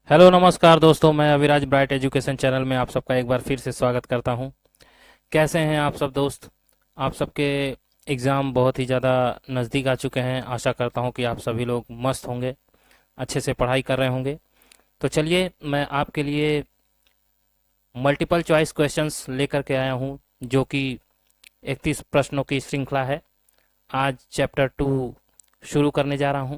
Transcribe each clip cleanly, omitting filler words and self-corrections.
Hello नमस्कार दोस्तों, मैं अविराज ब्राइट एजुकेशन चैनल में आप सबका एक बार फिर से स्वागत करता हूं। कैसे हैं आप सब दोस्त? आप सबके एग्ज़ाम बहुत ही ज़्यादा नज़दीक आ चुके हैं। आशा करता हूं कि आप सभी लोग मस्त होंगे, अच्छे से पढ़ाई कर रहे होंगे। तो चलिए, मैं आपके लिए मल्टीपल चॉइस क्वेश्चंस लेकर के आया हूं, जो कि 31 प्रश्नों की श्रृंखला है। आज चैप्टर 2 शुरू करने जा रहा हूं।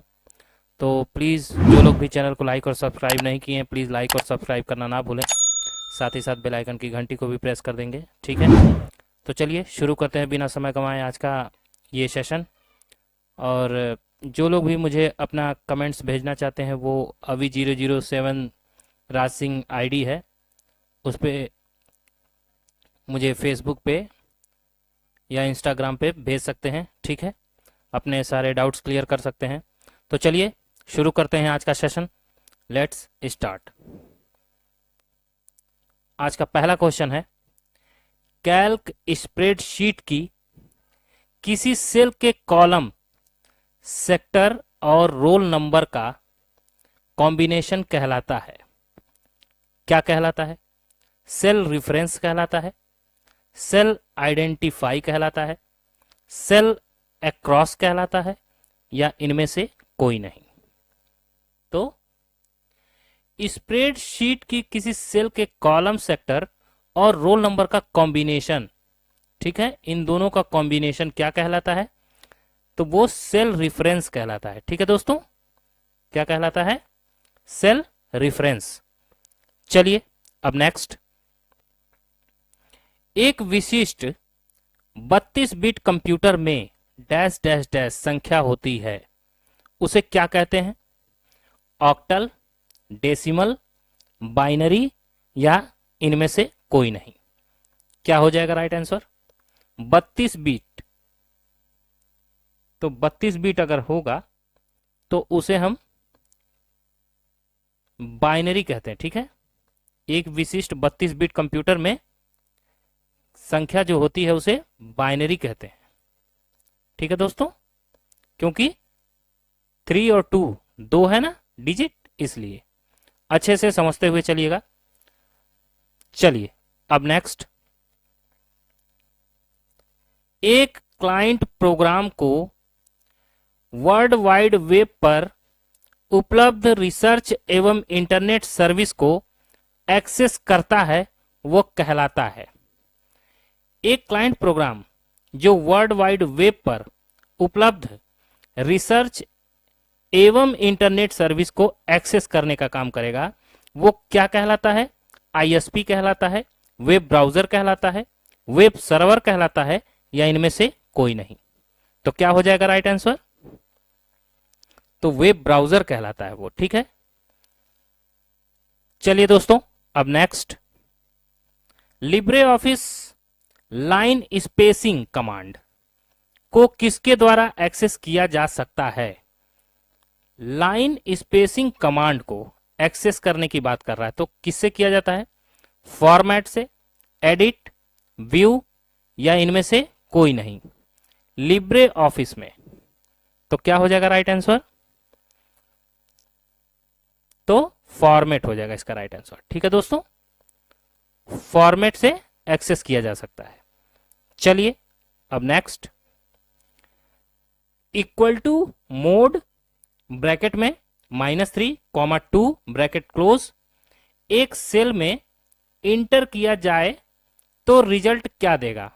तो प्लीज़ जो लोग भी चैनल को लाइक और सब्सक्राइब नहीं किए हैं, प्लीज़ लाइक और सब्सक्राइब करना ना भूलें। साथ ही साथ बेल आइकन की घंटी को भी प्रेस कर देंगे, ठीक है? तो चलिए शुरू करते हैं बिना समय गंवाए आज का ये सेशन। और जो लोग भी मुझे अपना कमेंट्स भेजना चाहते हैं, वो अभी 007 राज सिंह आईडी है, उस पर मुझे फेसबुक पे या इंस्टाग्राम पे भेज सकते हैं, ठीक है? अपने सारे डाउट्स क्लियर कर सकते हैं। तो चलिए शुरू करते हैं आज का सेशन। Let's start. आज का पहला क्वेश्चन है, कैल्क स्प्रेडशीट की किसी सेल के कॉलम, सेक्टर और रोल नंबर का कॉम्बिनेशन कहलाता है। क्या कहलाता है? सेल रेफरेंस कहलाता है, सेल आइडेंटिफाई कहलाता है, सेल अक्रॉस कहलाता है, या इनमें से कोई नहीं। तो स्प्रेडशीट की किसी सेल के कॉलम, सेक्टर और रोल नंबर का कॉम्बिनेशन, ठीक है, इन दोनों का कॉम्बिनेशन क्या कहलाता है? तो वो सेल रेफरेंस कहलाता है। ठीक है दोस्तों, क्या कहलाता है? Cell reference. चलिए अब नेक्स्ट, एक विशिष्ट 32 बिट कंप्यूटर में डैश डैश डैश संख्या होती है, उसे क्या कहते हैं? ऑक्टल, डेसिमल, बाइनरी, या इनमें से कोई नहीं। क्या हो जाएगा राइट आंसर? 32 बिट। तो 32 बिट अगर होगा तो उसे हम बाइनरी कहते हैं, ठीक है? एक विशिष्ट 32 बिट कंप्यूटर में संख्या जो होती है उसे बाइनरी कहते हैं। ठीक है दोस्तों, क्योंकि 3 और 2 दो है ना डिजिट, इसलिए अच्छे से समझते हुए चलिएगा। चलिए अब नेक्स्ट, एक क्लाइंट प्रोग्राम को वर्ल्ड वाइड वेब पर उपलब्ध रिसर्च एवं इंटरनेट सर्विस को एक्सेस करता है, वो कहलाता है। एक क्लाइंट प्रोग्राम जो वर्ल्ड वाइड वेब पर उपलब्ध रिसर्च एवं इंटरनेट सर्विस को एक्सेस करने का काम करेगा, वो क्या कहलाता है? आईएसपी कहलाता है, वेब ब्राउजर कहलाता है, वेब सर्वर कहलाता है, या इनमें से कोई नहीं। तो क्या हो जाएगा राइट आंसर? तो वेब ब्राउजर कहलाता है वो, ठीक है? चलिए दोस्तों अब next, Libre office line spacing command को किसके द्वारा एक्सेस किया जा सकता है? लाइन स्पेसिंग कमांड को एक्सेस करने की बात कर रहा है, तो किससे किया जाता है? फॉर्मेट से, एडिट, व्यू, या इनमें से कोई नहीं। लिब्रे ऑफिस में। तो क्या हो जाएगा राइट आंसर? तो फॉर्मेट हो जाएगा इसका राइट आंसर। ठीक है दोस्तों, फॉर्मेट से एक्सेस किया जा सकता है। चलिए अब next, equal to mod bracket में -3, 2 ब्रैकेट क्लोज एक सेल में इंटर किया जाए तो रिजल्ट क्या देगा?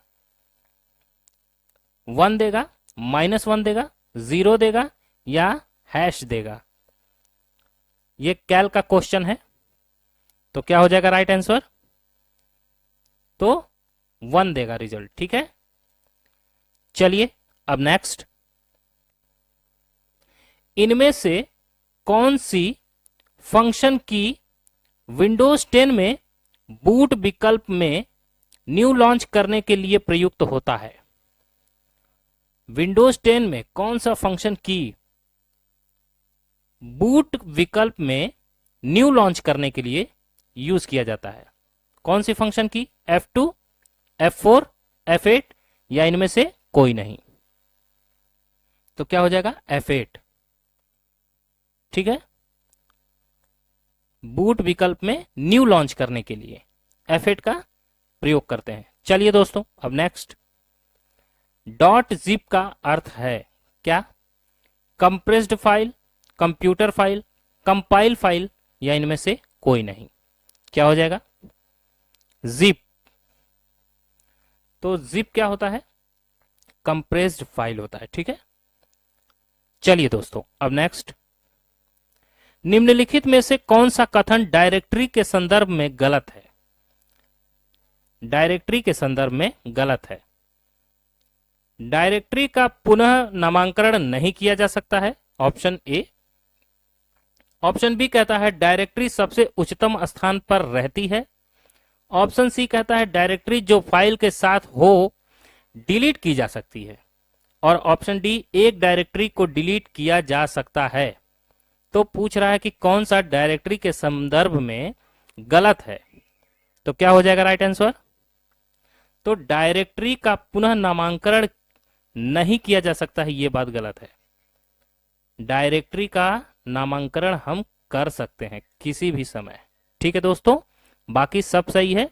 1 देगा, -1 देगा, 0 देगा, या हैश देगा? ये कैल का क्वेश्चन है, तो क्या हो जाएगा राइट आंसर? तो 1 देगा रिजल्ट। ठीक है, चलिए अब नेक्स्ट, इनमें से कौन सी फंक्शन की विंडोज 10 में बूट विकल्प में न्यू लॉन्च करने के लिए प्रयुक्त होता है? विंडोज 10 में कौन सा फंक्शन की बूट विकल्प में न्यू लॉन्च करने के लिए यूज किया जाता है? कौन सी फंक्शन की? F2, F4, F8, या इनमें से कोई नहीं? तो क्या हो जाएगा? F8। ठीक है, बूट विकल्प में न्यू लॉन्च करने के लिए F8 का प्रयोग करते हैं। चलिए दोस्तों, अब नेक्स्ट, डॉट जिप का अर्थ है क्या? Compressed file, computer file, compile file, या इनमें से कोई नहीं। क्या हो जाएगा? जिप। तो जिप क्या होता है? कंप्रेस्ड फाइल होता है। ठीक है, चलिए दोस्तों, अब नेक्स्ट, निम्नलिखित में से कौन सा कथन डायरेक्टरी के संदर्भ में गलत है? डायरेक्टरी के संदर्भ में गलत है। डायरेक्टरी का पुनः नामांकरण नहीं किया जा सकता है, ऑप्शन ए। ऑप्शन बी कहता है डायरेक्टरी सबसे उच्चतम स्थान पर रहती है। ऑप्शन सी कहता है डायरेक्टरी जो फाइल के साथ हो डिलीट की जा सकती है। और ऑप्शन डी, एक डायरेक्टरी को डिलीट किया जा सकता है। तो पूछ रहा है कि कौन सा डायरेक्टरी के संदर्भ में गलत है। तो क्या हो जाएगा राइट आंसर? तो डायरेक्टरी का पुनः नामांकन नहीं किया जा सकता है, यह बात गलत है। डायरेक्टरी का नामांकन हम कर सकते हैं किसी भी समय। ठीक है दोस्तों, बाकी सब सही है,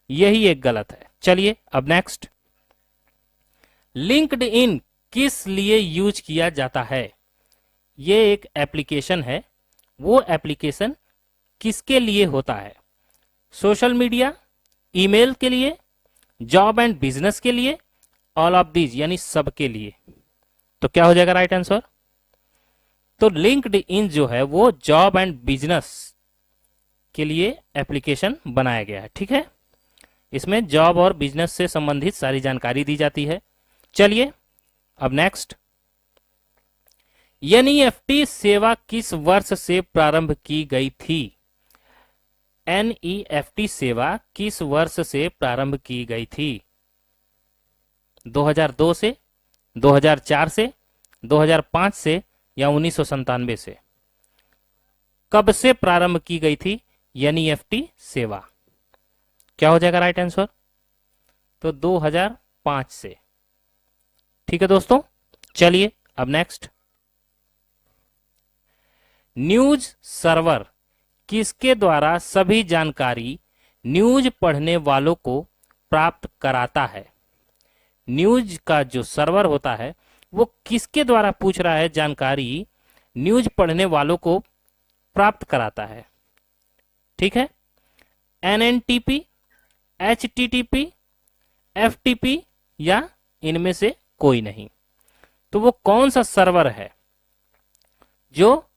यही एक गलत है। चलिए अब नेक्स्ट, लिंक्ड इन किस लिए यूज किया जाता है? ये एक एप्लीकेशन है, वो एप्लीकेशन किसके लिए होता है? सोशल मीडिया, ईमेल के लिए, जॉब एंड बिजनेस के लिए, ऑल ऑफ दीज यानी सबके लिए। तो क्या हो जाएगा राइट आंसर? तो लिंक्ड इन जो है वो जॉब एंड बिजनेस के लिए एप्लीकेशन बनाया गया है। ठीक है, इसमें जॉब और बिजनेस से संबंधित सारी जानकारी दी जाती है। चलिए अब नेक्स्ट, एनईएफटी सेवा किस वर्ष से प्रारंभ की गई थी? एनईएफटी सेवा किस वर्ष से प्रारंभ की गई थी? 2002 से, 2004 से, 2005 से, या 1997 से? कब से प्रारंभ की गई थी एनईएफटी सेवा? क्या हो जाएगा राइट आंसर? तो 2005 से। ठीक है दोस्तों, चलिए अब नेक्स्ट, न्यूज सर्वर किसके द्वारा सभी जानकारी न्यूज पढ़ने वालों को प्राप्त कराता है? न्यूज का जो सर्वर होता है वो किसके द्वारा पूछ रहा है जानकारी न्यूज पढ़ने वालों को प्राप्त कराता है? ठीक है, एनएनटीपी, एचटीटीपी, एफटीपी, या इनमें से कोई नहीं। तो वो कौन सा सर्वर है जो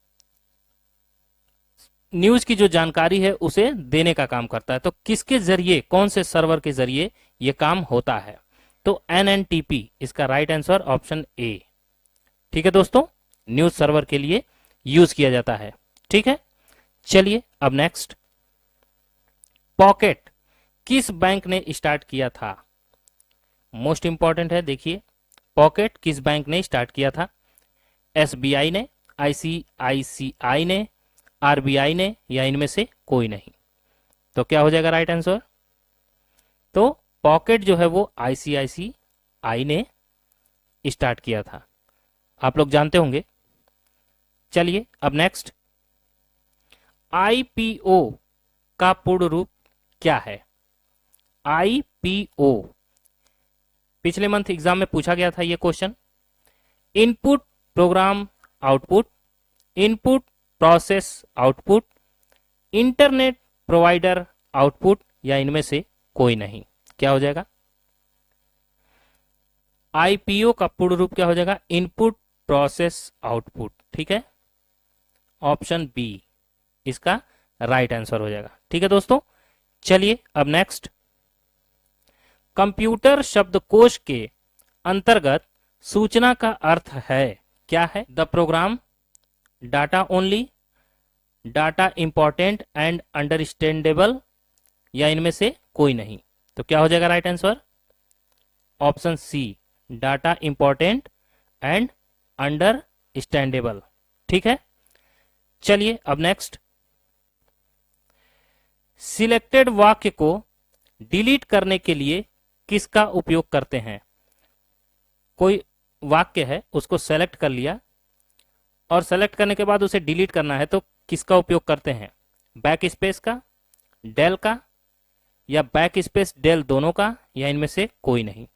न्यूज की जो जानकारी है उसे देने का काम करता है? तो किसके जरिए, कौन से सर्वर के जरिए यह काम होता है? तो एनएनटीपी इसका राइट आंसर ऑप्शन ए। ठीक है दोस्तों, न्यूज सर्वर के लिए यूज किया जाता है। ठीक है, चलिए अब नेक्स्ट, पॉकेट किस बैंक ने स्टार्ट किया था? मोस्ट इंपॉर्टेंट है, देखिए, पॉकेट किस बैंक ने स्टार्ट किया था? एसबीआई ने, आईसीआईसीआई ने, आरबीआई ने, या इनमें से कोई नहीं? तो क्या हो जाएगा राइट आंसर? तो पॉकेट जो है वो आईसीआईसीआई ने स्टार्ट किया था, आप लोग जानते होंगे। चलिए अब नेक्स्ट, आईपीओ का पूर्ण रूप क्या है? आईपीओ पिछले मंथ एग्जाम में पूछा गया था ये question. Input program output, input process output, internet provider output, या इनमें से कोई नहीं? क्या हो जाएगा? आईपीओ का पूर्ण रूप क्या हो जाएगा? Input process output. ठीक है, ऑप्शन बी इसका राइट आंसर हो जाएगा। ठीक है दोस्तों, चलिए अब नेक्स्ट, कंप्यूटर शब्दकोश के अंतर्गत सूचना का अर्थ है क्या है? The program, data only, data important and understandable, या इनमें से कोई नहीं? तो क्या हो जाएगा right answer? Option C, data important and understandable. ठीक है, चलिए अब नेक्स्ट, सिलेक्टेड वाक्य को डिलीट करने के लिए किसका उपयोग करते हैं? कोई वाक्य है, उसको सेलेक्ट कर लिया और सेलेक्ट करने के बाद उसे डिलीट करना है, तो किसका उपयोग करते हैं? बैक स्पेस का, डेल का, या बैक स्पेस डेल दोनों का, या इनमें से कोई नहीं।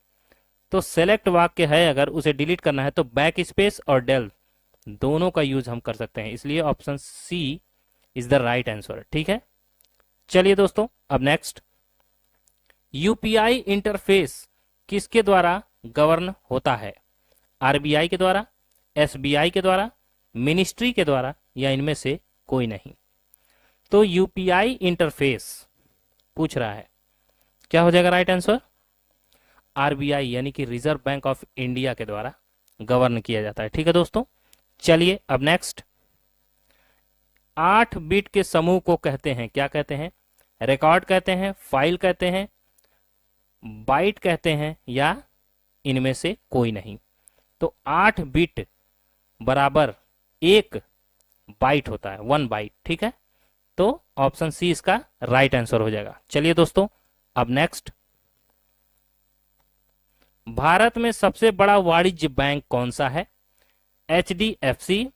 तो सेलेक्ट वाक्य है अगर उसे डिलीट करना है तो बैक स्पेस और डेल दोनों का यूज हम कर सकते हैं, इसलिए option C is the right answer. ठीक है, चलिए दोस्तों अब नेक्स्ट, यूपीआई इंटरफेस किसके द्वारा गवर्न होता है? आरबीआई के द्वारा, एसबीआई के द्वारा, मिनिस्ट्री के द्वारा, या इनमें से कोई नहीं। तो यूपीआई इंटरफेस पूछ रहा है, क्या हो जाएगा राइट आंसर? आरबीआई यानी कि रिजर्व बैंक ऑफ इंडिया के द्वारा गवर्न किया जाता है। ठीक है दोस्तों, चलिए अब नेक्स्ट, 8 बिट के समूह को कहते हैं, क्या कहते हैं? रिकॉर्ड कहते हैं, फाइल कहते हैं, बाइट कहते हैं, या इनमें से कोई नहीं। तो 8 बिट बराबर 1 बाइट होता है, 1 बाइट। ठीक है, तो ऑप्शन सी इसका राइट आंसर हो जाएगा। चलिए दोस्तों अब नेक्स्ट, भारत में सबसे बड़ा वाणिज्य बैंक कौन सा है? एचडीएफसी,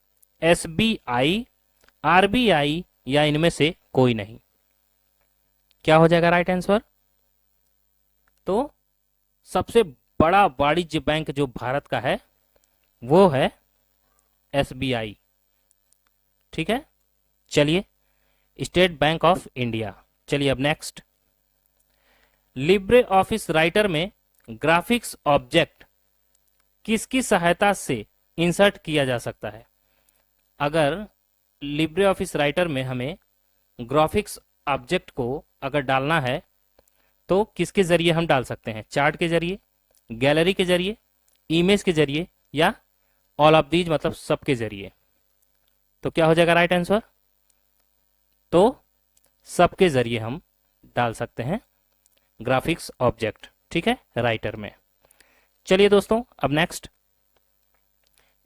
एसबीआई, आरबीआई, या इनमें से कोई नहीं। क्या हो जाएगा राइट आंसर? तो सबसे बड़ा वाणिज्य बैंक जो भारत का है वो है एसबीआई। ठीक है, चलिए स्टेट बैंक ऑफ इंडिया। चलिए अब नेक्स्ट, लिब्रे ऑफिस राइटर में ग्राफिक्स ऑब्जेक्ट किसकी सहायता से इंसर्ट किया जा सकता है? अगर लिब्रे ऑफिस राइटर में हमें ग्राफिक्स ऑब्जेक्ट को अगर डालना है तो किसके जरिए हम डाल सकते हैं? चार्ट के जरिए, गैलरी के जरिए, इमेज के जरिए, या ऑल ऑफ दीज मतलब सबके जरिए। तो क्या हो जाएगा राइट आंसर? तो सबके जरिए हम डाल सकते हैं ग्राफिक्स ऑब्जेक्ट। ठीक है, राइटर में। चलिए दोस्तों अब नेक्स्ट,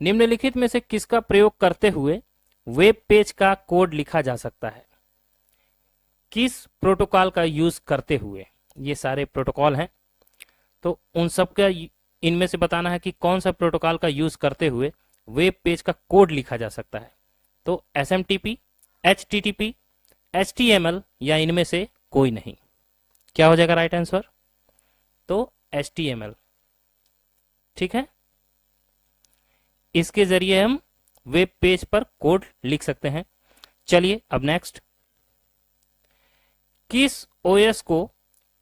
निम्नलिखित में से किसका प्रयोग करते हुए वेब पेज का कोड लिखा जा सकता है? किस प्रोटोकॉल का यूज करते हुए? ये सारे प्रोटोकॉल हैं, तो उन सब का इनमें से बताना है कि कौन सा प्रोटोकॉल का यूज करते हुए वेब पेज का कोड लिखा जा सकता है। तो एसएमटीपी, एचटीटीपी, एचटीएमएल, या इनमें से कोई नहीं। क्या हो जाएगा राइट आंसर? तो एचटीएमएल। ठीक है, इसके जरिए हम वेब पेज पर कोड लिख सकते हैं। चलिए अब नेक्स्ट, किस ओएस को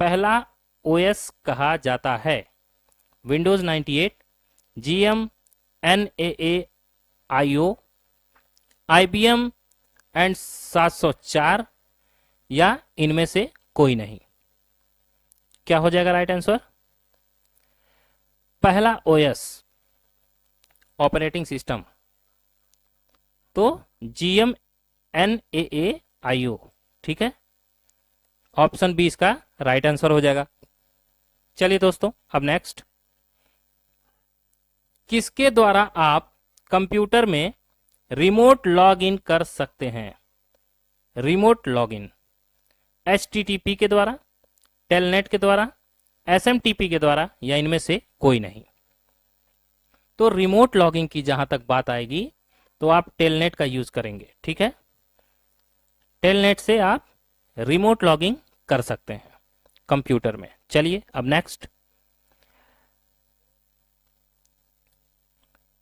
पहला ओएस कहा जाता है? Windows 98, GM, NAA, IO, IBM and 704, या इनमें से कोई नहीं। क्या हो जाएगा राइट आंसर? पहला ओएस ऑपरेटिंग सिस्टम, तो जीएम, एनएए, आईओ। ठीक है, ऑप्शन बी इसका राइट आंसर हो जाएगा। चलिए दोस्तों अब नेक्स्ट, किसके द्वारा आप कंप्यूटर में रिमोट लॉग इन कर सकते हैं? रिमोट लॉग इन, एचटीटीपी के द्वारा, टेलनेट के द्वारा, एसएमटीपी के द्वारा, या इनमें से कोई नहीं। तो रिमोट लॉगिंग की जहां तक बात आएगी तो आप टेलनेट का यूज करेंगे। ठीक है, टेलनेट से आप रिमोट लॉगिंग कर सकते हैं कंप्यूटर में। चलिए अब next,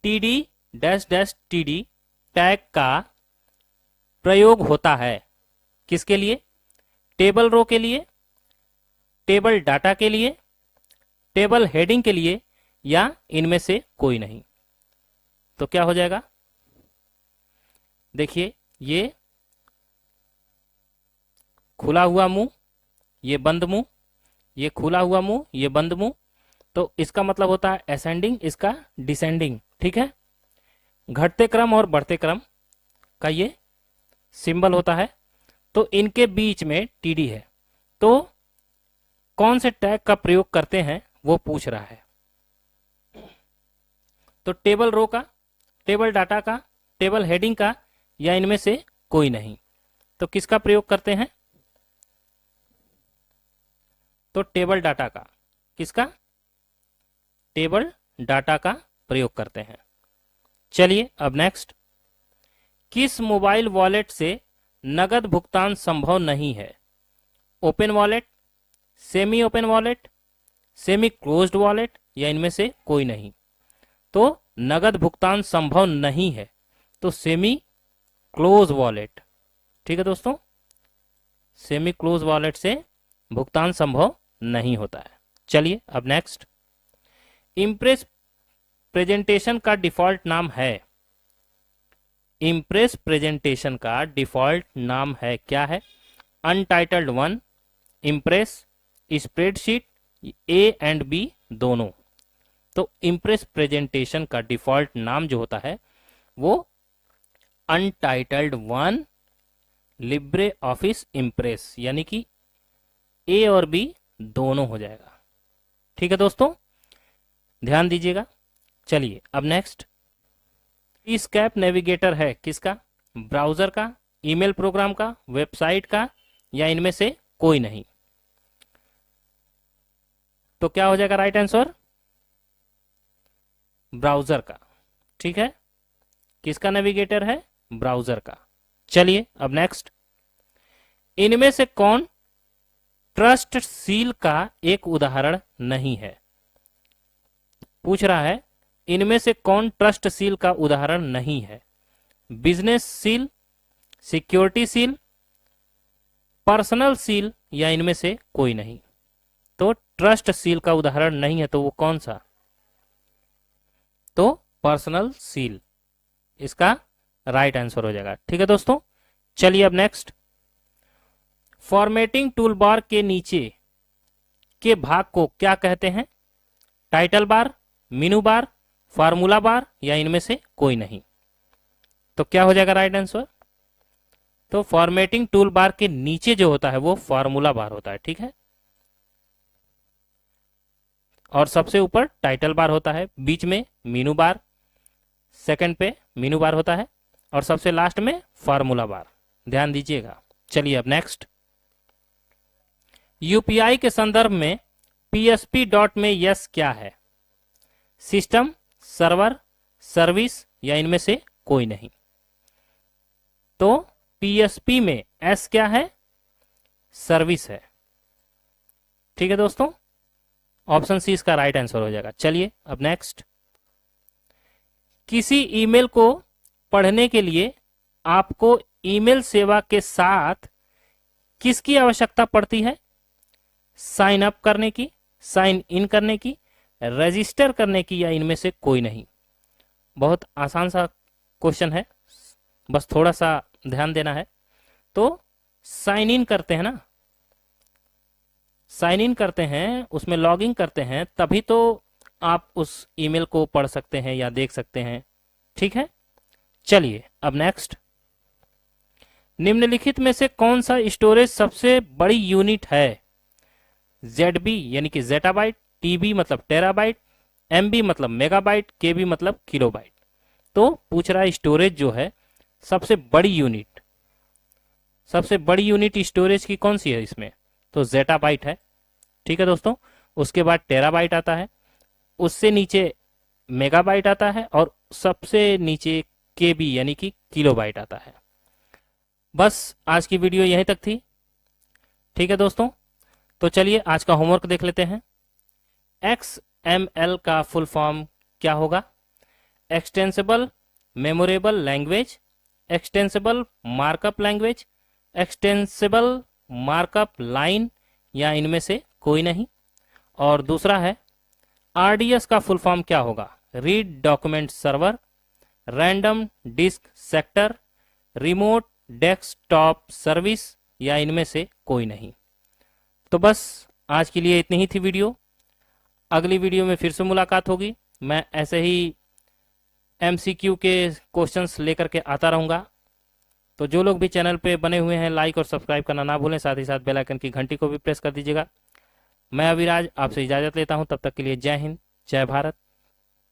TD dash dash TD tag का प्रयोग होता है किसके लिए? टेबल रो के लिए, टेबल डाटा के लिए, टेबल हेडिंग के लिए, या इनमें से कोई नहीं। तो क्या हो जाएगा? देखिए, ये खुला हुआ मुंह, ये बंद मुंह, ये खुला हुआ मुंह, ये बंद मुंह, तो इसका मतलब होता है असेंडिंग, इसका डिसेंडिंग। ठीक है, घटते क्रम और बढ़ते क्रम का ये सिंबल होता है, तो इनके बीच में टीडी है। तो कौन से टैग का प्रयोग करते हैं वो पूछ रहा है। तो टेबल रो का, टेबल डाटा का, टेबल हेडिंग का, या इनमें से कोई नहीं। तो किसका प्रयोग करते हैं? तो टेबल डाटा का। किसका? टेबल डाटा का प्रयोग करते हैं। चलिए अब नेक्स्ट, किस मोबाइल वॉलेट से नगद भुगतान संभव नहीं है। Open wallet, semi open wallet, semi closed wallet या इनमें से कोई नहीं। तो नगद भुगतान संभव नहीं है तो सेमी क्लोज वॉलेट। ठीक है दोस्तों, सेमी क्लोज वॉलेट से भुगतान संभव नहीं होता है। चलिए अब नेक्स्ट, इम्प्रेस प्रेजेंटेशन का डिफॉल्ट नाम है। इम्प्रेस प्रेजेंटेशन का डिफॉल्ट नाम है, क्या है? Untitled one, impress, spreadsheet, A and B दोनों। तो इम्प्रेस प्रेजेंटेशन का डिफॉल्ट नाम जो होता है वो untitled one, Libre office impress, यानी कि ए और बी दोनों हो जाएगा। ठीक है दोस्तों, ध्यान दीजिएगा। चलिए अब नेक्स्ट, स्कैप नेविगेटर है किसका? ब्राउजर का, ईमेल प्रोग्राम का, वेबसाइट का या इनमें से कोई नहीं। तो क्या हो जाएगा राइट आंसर? ब्राउजर का। ठीक है, किसका नेविगेटर है? ब्राउजर का। चलिए अब नेक्स्ट, इनमें से कौन ट्रस्ट सील का एक उदाहरण नहीं है? पूछ रहा है इनमें से कौन ट्रस्ट सील का उदाहरण नहीं है? Business seal, security seal, personal seal या इनमें से कोई नहीं। तो ट्रस्ट सील का उदाहरण नहीं है तो वो कौन सा? तो पर्सनल सील इसका राइट आंसर हो जाएगा। ठीक है दोस्तों, चलिए अब नेक्स्ट, फॉर्मेटिंग टूल बार के नीचे के भाग को क्या कहते हैं? टाइटल बार, मेनू बार, फार्मूला बार या इनमें से कोई नहीं। तो क्या हो जाएगा राइट आंसर? तो फॉर्मेटिंग टूल बार के नीचे जो होता है वो फार्मूला बार होता है। ठीक है, और सबसे ऊपर टाइटल बार होता है, बीच में मेनू बार, सेकंड पे मेनू बार होता है और सबसे लास्ट में फार्मूला बार। ध्यान दीजिएगा। चलिए अब नेक्स्ट, यूपीआई के संदर्भ में पीएसपी डॉट में यस क्या है? सिस्टम, सर्वर, सर्विस या इनमें से कोई नहीं। तो पीएसपी में एस क्या है? सर्विस है। ठीक है दोस्तों, ऑप्शन सी इसका राइट आंसर हो जाएगा। चलिए अब नेक्स्ट, किसी ईमेल को पढ़ने के लिए आपको ईमेल सेवा के साथ किसकी आवश्यकता पड़ती है? साइन अप करने की, साइन इन करने की, रजिस्टर करने की या इनमें से कोई नहीं। बहुत आसान सा क्वेश्चन है, बस थोड़ा सा ध्यान देना है। तो साइन इन करते हैं ना, साइन इन करते हैं, उसमें लॉग इन करते हैं, तभी तो आप उस ईमेल को पढ़ सकते हैं या देख सकते हैं। ठीक है, चलिए अब नेक्स्ट, निम्नलिखित में से कौन सा स्टोरेज सबसे बड़ी यूनिट है? ZB यानी कि जेटाबाइट, TB मतलब टेराबाइट, MB मतलब मेगाबाइट, KB मतलब किलोबाइट। तो पूछ रहा है स्टोरेज जो है सबसे बड़ी यूनिट, सबसे बड़ी यूनिट स्टोरेज की कौन सी है इसमें? तो जेटाबाइट है। ठीक है दोस्तों, उसके बाद टेराबाइट आता है, उससे नीचे मेगाबाइट आता है और सबसे नीचे KB यानी कि किलोबाइट आता है। बस आज की वीडियो यहीं तक थी। ठीक है दोस्तों, तो चलिए आज का होमवर्क देख लेते हैं। XML का फुल फॉर्म क्या होगा? Extensible memorable language, extensible markup language, extensible markup line या इनमें से कोई नहीं। और दूसरा है RDS का फुल फॉर्म क्या होगा? Read document server, random disk sector, remote desktop service या इनमें से कोई नहीं। तो बस आज के लिए इतनी ही थी वीडियो। अगली वीडियो में फिर से मुलाकात होगी। मैं ऐसे ही MCQ के क्वेश्चंस लेकर के आता रहूँगा। तो जो लोग भी चैनल पे बने हुए हैं लाइक और सब्सक्राइब करना ना भूलें, साथ ही साथ बेल आइकन की घंटी को भी प्रेस कर दीजिएगा। मैं अविराज आपसे इजाज़त लेता हूँ, तब तक के लिए जय हिंद, जय भारत,